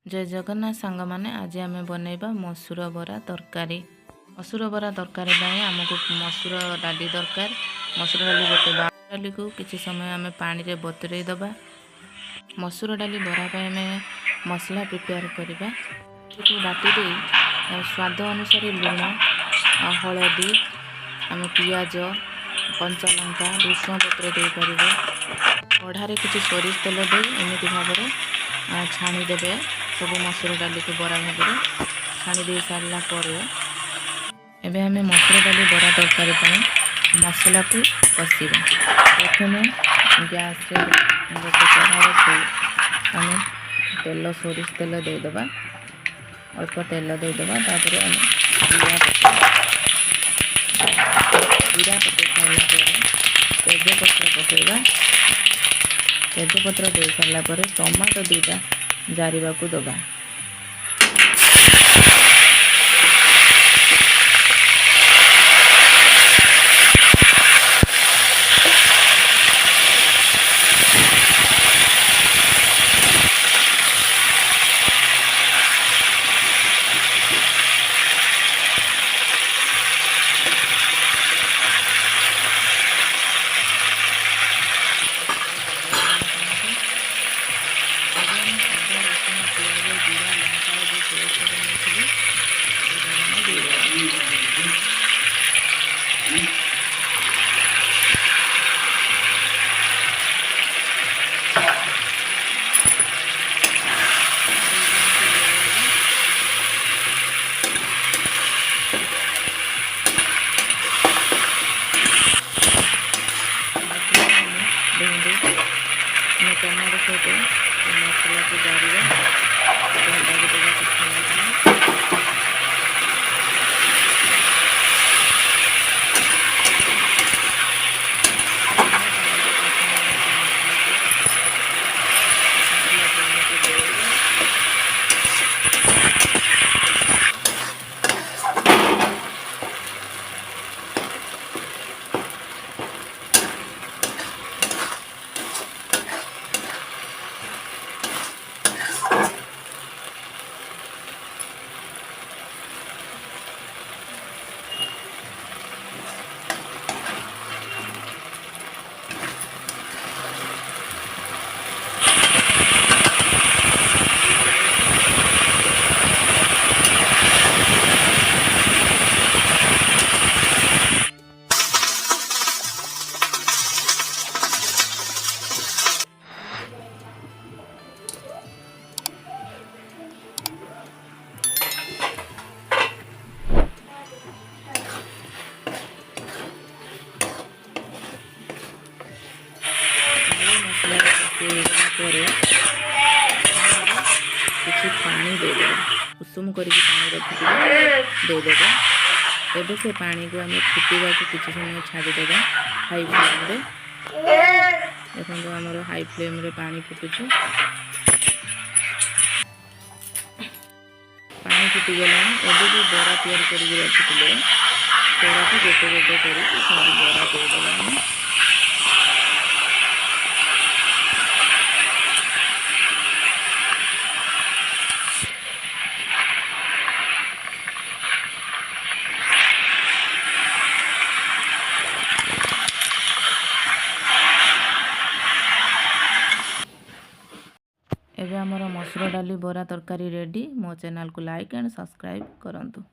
जय जगन्नाथ सांग माने आज आम बनैबा मसूर बरा तरकारी। मसूर बरा तरकारी आमको मसूर डाली दरकार। मसूर डाली गोटे डाली को किसी समय आम पानी रे बतुरे दबा। मसूर डाली बरा आम मसला प्रिपेयर करवा। बाटी दे स्वाद अनुसार लुण हलदी आम पियाज कंचा लंका भूषण पत्र दे पार। कढ़ारे किसी सोरिष तेल दे एमती भाव छाणीदेवे सब मसूर डाली को बरा भाव छाणी दे सारा एबे हमें मसूर डाली बरा तरकारी मसला को कषा। प्रथम गैस गोटे कढ़ाई आम तेल सोरिष तेल देदेबा अल्प तेल देदेबा तापर आम जीरा पकई सारापर तेजपत्र पकईबा। तेजपत्र दे सारापर टमाटो दुईटा जारिबा को दबा। टमाटो सहित मसला को जारिबा किसी पानी देदेबा उषुम करके पानी रखिदेबा देदेबा। एबे से पानी को आम फुटा किसी समय छाड़ीदेबा हाई फ्लेम रे। देखो आमर हाई फ्लेम रे पानी फुटुची पानी फुटीगला। एबे जो बरा तैयार करके रखिले बरा को गोटे गोटे करके सब बरा देदेबा। एबे आमर मसूर डाली बरा तरकारी रेडी। मो चैनल को लाइक एंड सब्सक्राइब करंतु।